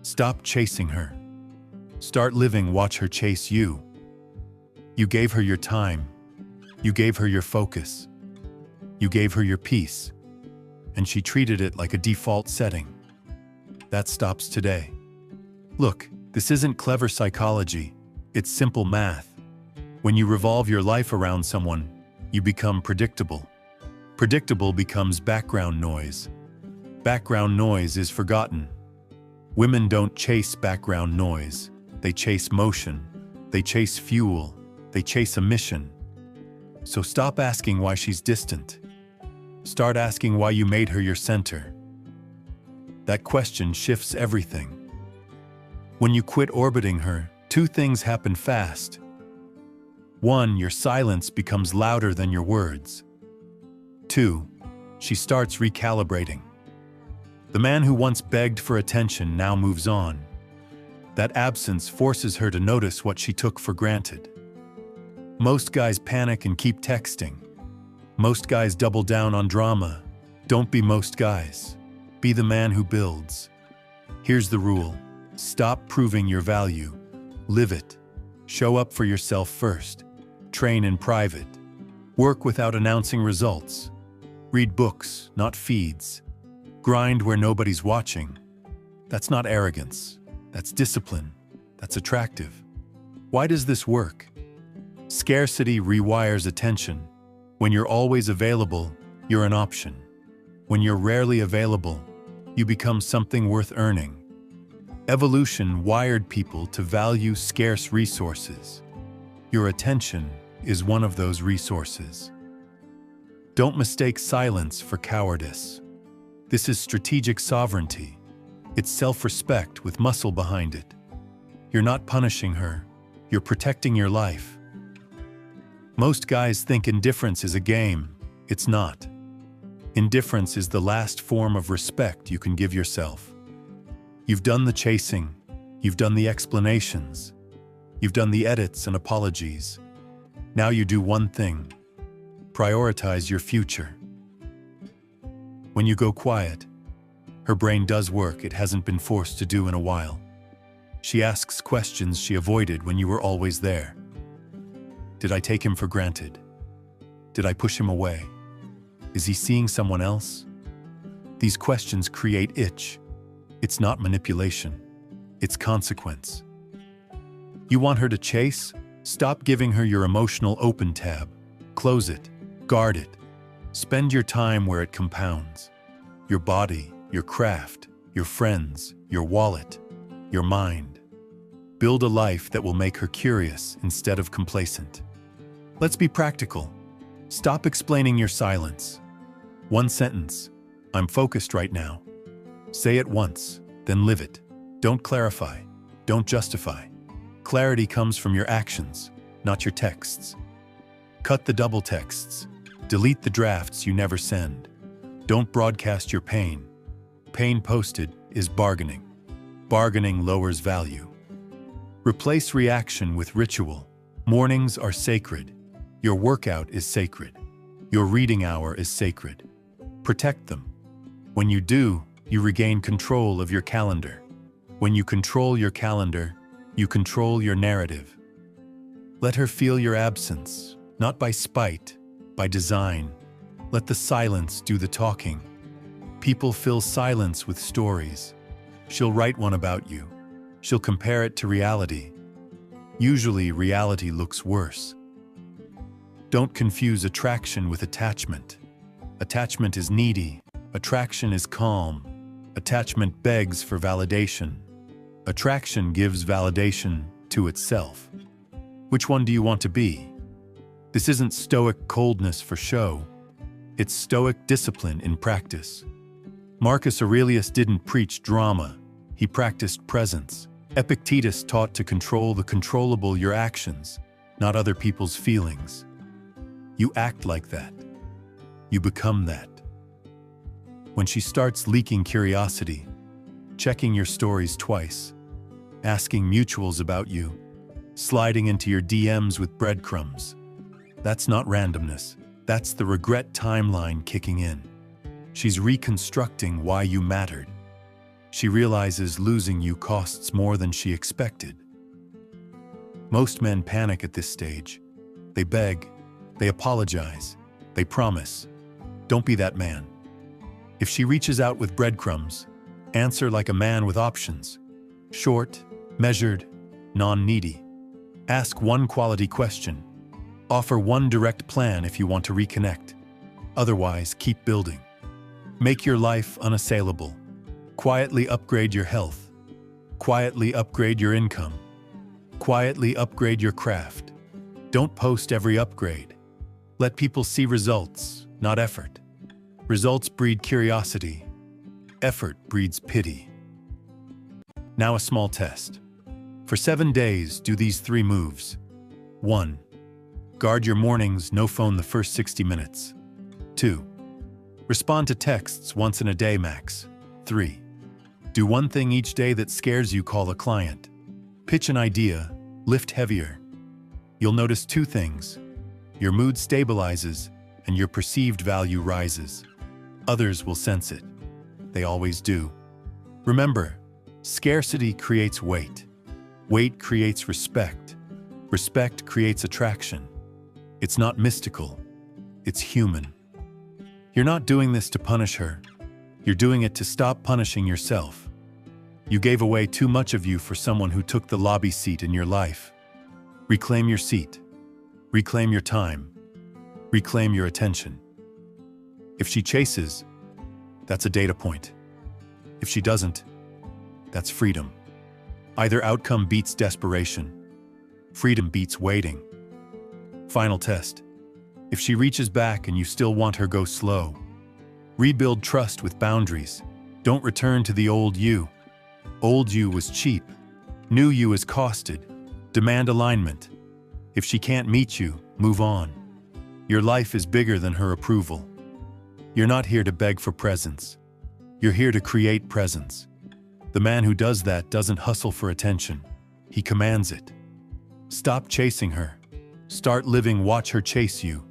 Stop chasing her. Start living, watch her chase you. You gave her your time. You gave her your focus. You gave her your peace. And she treated it like a default setting. That stops today. Look, this isn't clever psychology. It's simple math. When you revolve your life around someone, you become predictable. Predictable becomes background noise. Background noise is forgotten. Women don't chase background noise. They chase motion. They chase fuel. They chase a mission. So stop asking why she's distant. Start asking why you made her your center. That question shifts everything. When you quit orbiting her, two things happen fast. One, your silence becomes louder than your words. Two, she starts recalibrating. The man who once begged for attention now moves on. That absence forces her to notice what she took for granted. Most guys panic and keep texting. Most guys double down on drama. Don't be most guys. Be the man who builds. Here's the rule. Stop proving your value. Live it. Show up for yourself first. Train in private. Work without announcing results. Read books, not feeds. Grind where nobody's watching. That's not arrogance. That's discipline. That's attractive. Why does this work? Scarcity rewires attention. When you're always available, you're an option. When you're rarely available, you become something worth earning. Evolution wired people to value scarce resources. Your attention is one of those resources. Don't mistake silence for cowardice. This is strategic sovereignty. It's self-respect with muscle behind it. You're not punishing her. You're protecting your life. Most guys think indifference is a game. It's not. Indifference is the last form of respect you can give yourself. You've done the chasing. You've done the explanations. You've done the edits and apologies. Now you do one thing. Prioritize your future. When you go quiet, her brain does work it hasn't been forced to do in a while. She asks questions she avoided when you were always there. Did I take him for granted? Did I push him away? Is he seeing someone else? These questions create itch. It's not manipulation. It's consequence. You want her to chase? Stop giving her your emotional open tab. Close it. Guard it. Spend your time where it compounds. Your body, your craft, your friends, your wallet, your mind. Build a life that will make her curious instead of complacent. Let's be practical. Stop explaining your silence. One sentence. I'm focused right now. Say it once, then live it. Don't clarify. Don't justify. Clarity comes from your actions, not your texts. Cut the double texts. Delete the drafts you never send. Don't broadcast your pain. Pain posted is bargaining. Bargaining lowers value. Replace reaction with ritual. Mornings are sacred. Your workout is sacred. Your reading hour is sacred. Protect them. When you do, you regain control of your calendar. When you control your calendar, you control your narrative. Let her feel your absence, not by spite, by design. Let the silence do the talking. People fill silence with stories. She'll write one about you. She'll compare it to reality. Usually, reality looks worse. Don't confuse attraction with attachment. Attachment is needy. Attraction is calm. Attachment begs for validation. Attraction gives validation to itself. Which one do you want to be? This isn't stoic coldness for show. It's stoic discipline in practice. Marcus Aurelius didn't preach drama. He practiced presence. Epictetus taught to control the controllable, your actions, not other people's feelings. You act like that. You become that. When she starts leaking curiosity, checking your stories twice, asking mutuals about you, sliding into your DMs with breadcrumbs, that's not randomness. That's the regret timeline kicking in. She's reconstructing why you mattered. She realizes losing you costs more than she expected. Most men panic at this stage. They beg, they apologize, they promise. Don't be that man. If she reaches out with breadcrumbs, answer like a man with options. Short, measured, non-needy. Ask one quality question. Offer one direct plan if you want to reconnect. Otherwise, keep building. Make your life unassailable. Quietly upgrade your health. Quietly upgrade your income. Quietly upgrade your craft. Don't post every upgrade. Let people see results, not effort. Results breed curiosity. Effort breeds pity. Now a small test. For 7 days, do these 3 moves. 1. Guard your mornings, no phone the first 60 minutes. 2. Respond to texts once in a day max. 3. Do one thing each day that scares you. Call a client. Pitch an idea. Lift heavier. You'll notice 2 things. Your mood stabilizes and your perceived value rises. Others will sense it. They always do. Remember, scarcity creates weight. Weight creates respect. Respect creates attraction. It's not mystical. It's human. You're not doing this to punish her. You're doing it to stop punishing yourself. You gave away too much of you for someone who took the lobby seat in your life. Reclaim your seat. Reclaim your time. Reclaim your attention. If she chases, that's a data point. If she doesn't, that's freedom. Either outcome beats desperation. Freedom beats waiting. Final test. If she reaches back and you still want her, go slow. Rebuild trust with boundaries. Don't return to the old you. Old you was cheap. New you is costed. Demand alignment. If she can't meet you, move on. Your life is bigger than her approval. You're not here to beg for presents. You're here to create presence. The man who does that doesn't hustle for attention. He commands it. Stop chasing her. Start living. Watch her chase you.